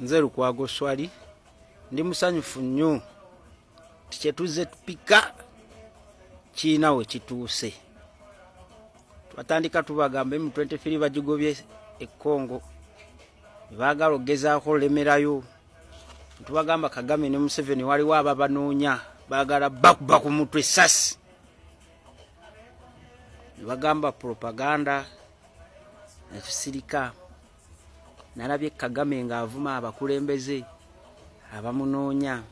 Nze Lukwago Swali ndi musanyufu nnyo kyetuze tupika kiina we kituuse. Twatandika tubagamba M23 bagigobye e Congo baagala ogezaako lemerayo. Tubagamba Kagame ne Museveni waliwo ababanoonya baagala bakuba ku mutwe essasi. Bagamba propaganda etusirika. Nalabye Kagame ng'avuma abakulembeze abamunoonya.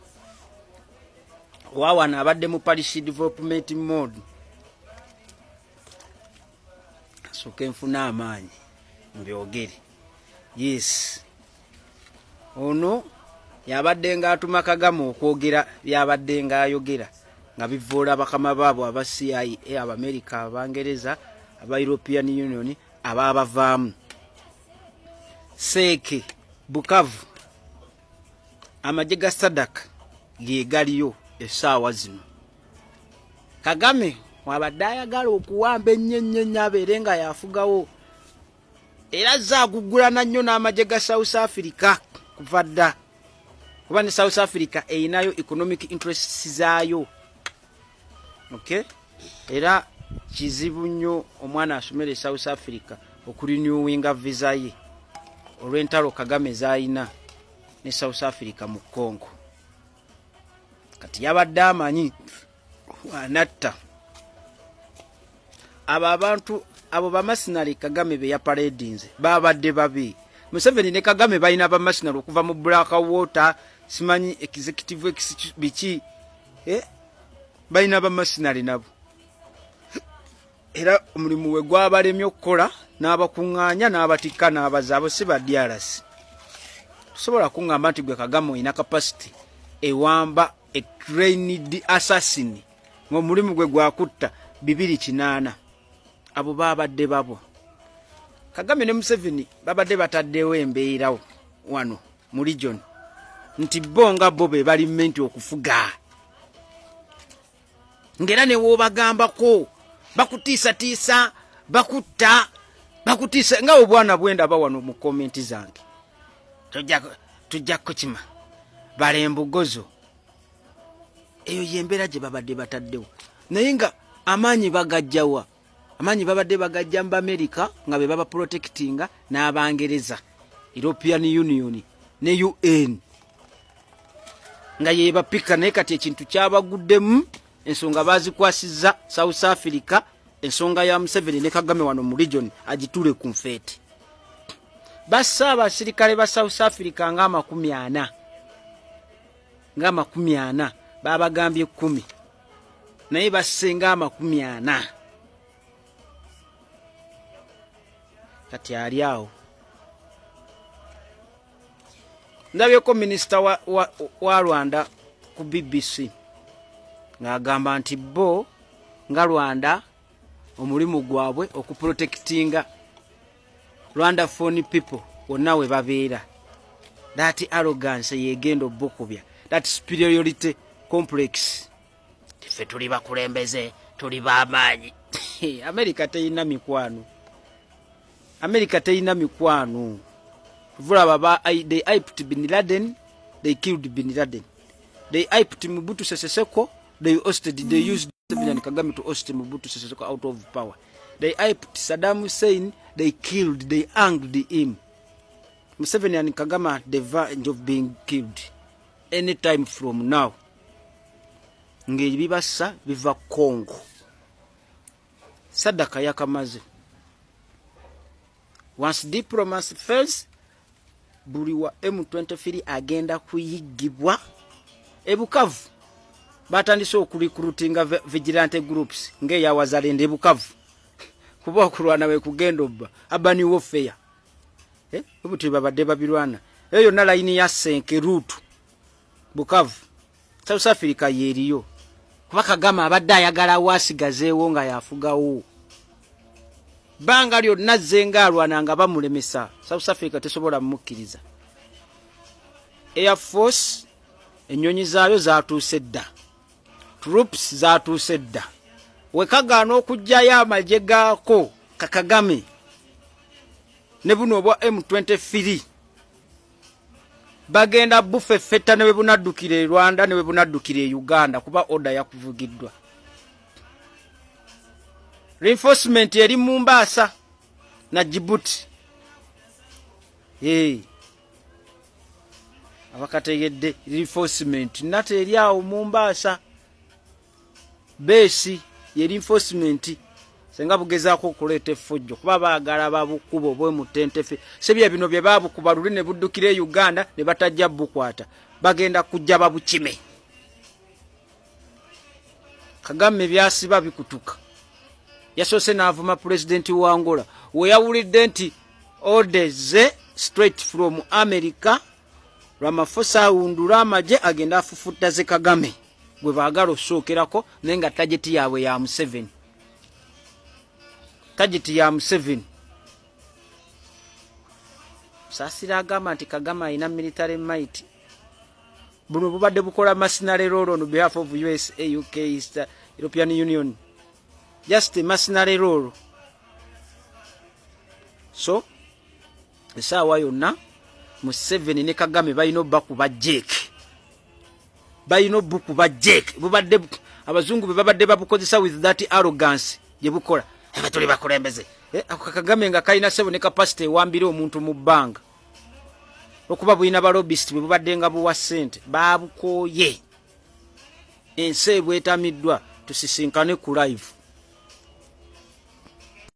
Wawana abadde mu Parish Development Mode. Soke nfuna amaanyi mbyogere. Yes. Ono yabadde ng'atuma Kagame okwogera byabadde ng'ayogera nga bivoola bakama baabo aba CIA, Abamerika, Abangereza, aba European Union, ababavaamu. Seke Bukavu amagye ga Sadaka ge galiyo essaawa zino. Kagame wabadde ayagala okuwamba ennyo abeere nga yafugawo era zaagugulana nnyo n'amagye ga South Africa kuva dda kuba ne South Africa eyinayo economic interests zaayo. Okay? Era kizibu nnyo omwana asomera South Africa okurenewinga visa ye olw'entalo Kagame zaayina ne South Africa mu Congo. Kati yabadde amanyi anatta abo abantu abo bamasinali Kagame be yaparedinze babadde babi. Museveni ne Kagame balina bamasinali okuva mu Blackwater, simanyi executive biki balina bamasinali nabo. Era omulimu we gwabalemye okukola n'abakuŋŋaanya n'abatikka n'abazaabo si ba DRC. Tusobola kuŋŋamba nti gwe Kagame olina capacity ewamba a trained assassin ng'omulimu gwe gwakutta 280. Abo babadde babo. Kagame ne Museveni babadde bataddewo embeera wano mu region nti bo nga bo be bali menti okufuga. Ngera ne woobagambako bakutiisatiisa bakutta bakutiisa nga obwana bwenda bawano mu komenti zange. Tujja kukima balembugozo eyo yembeera gye babadde bataddewo. Naye nga amaanyi bagajjawa. Amaanyi babadde bagajja mu Amerika nga be baba protectinga n'Abangereza, European Union ne UN nga ye bapika. Naye kati ekintu kyabaguddemu ensonga bazikwasizza South Africa, ensonga ya Museveni ne Kagame wano mu region agitule ku nfeeti. Bassa abasirikale ba South Africa nga 40 nga 40 babagambye 10 naye basenga 40. Kati ali awo. Ndabyeko minisita wa Rwanda ku BBC ng'agamba nti bo nga Rwanda omulimu gwabwe okuprotectinga Rwanda phone people wonna we babeera. That arrogance yegenda obbokubya. That superiority complex. Ffe tuli bakulembeze, tuli bamaanyi. America teyina mikwano. America teyina mikwano. Vula baba they hyped Bin Laden, they killed Bin Laden. They hyped Mobutu Sese Seko, they used Museveni and Kagame to host Mobutu Sese Seko out of power. They hyped Saddam Hussein, they killed, they hanged him. Museveni and Kagame are the verge of being killed anytime from now. Ng'ebibassa biva Congo. Sadaka yakamaze. Once diplomacy fails, buli wa M23 agenda kuyigibwa. Ebukavu batandise okurecruitinga vigilante groups ng'eya Wazalendo Ebukavu kuba okulwana we kugenda obba Urban warfare. Obuti babadde babirwana eyo na line ya Senke route Bukavu South Africa yeriyo kuba Kagame abadde ayagala wasigazeewo nga yafugawo. Banga lyonna zzenga alwana nga bamulemesa. South Africa tesobola mmukkiriza. Air Force ennyonyi zaayo zaatuuse dda. Troops zaatuuse dda. Wekagaana okugjayo amagye gaako Kagame ne buno obwa M23 bagenda bufeffetta ne bwe bunaddukira e Rwanda ne bwe bunaddukira e Uganda kuba order yakuvugiddwa. Reinforcement eri Mombasa na Djibouti. Abakategedde reinforcement nate eri awo Mombasa. Base ye reinforcement senga bugezaako okuleeta effujjo kuba baagala babukubo bwe mutentefe sebya bino bye babukuba luli ne buddukira e Uganda ne batajja bukwata bagenda kujja babukime. Kagame byasiba bikutuka yasoose n'avuma president wa Angola we yawulidde nti orders straight from America Ramaphosa awundula amagye agenda afufutta ze Kagame gwe baagala osookerako naye nga tageti yaabwe ya Museveni. Tageti ya Museveni. Saasira agamba nti Kagame alina military might. Buno bubadde bukola mercenary role on behalf of USA, UK, East European Union. Just a mercenary role. So, esaawa yonna Museveni ne Kagame balina obbakuba jeke. Balina obbukuba jeke. Bubadde abazungu be babadde babukozesa with that arrogance gye bukola. Tuli bakulembeze. Kagame nga kalina sebo ne capacity ewambire omuntu mu bbanga. Okuba bulina balobist bwe bubadde nga buwa ssente baabukooye. Ensi ebwetamiddwa tusisinkane ku live.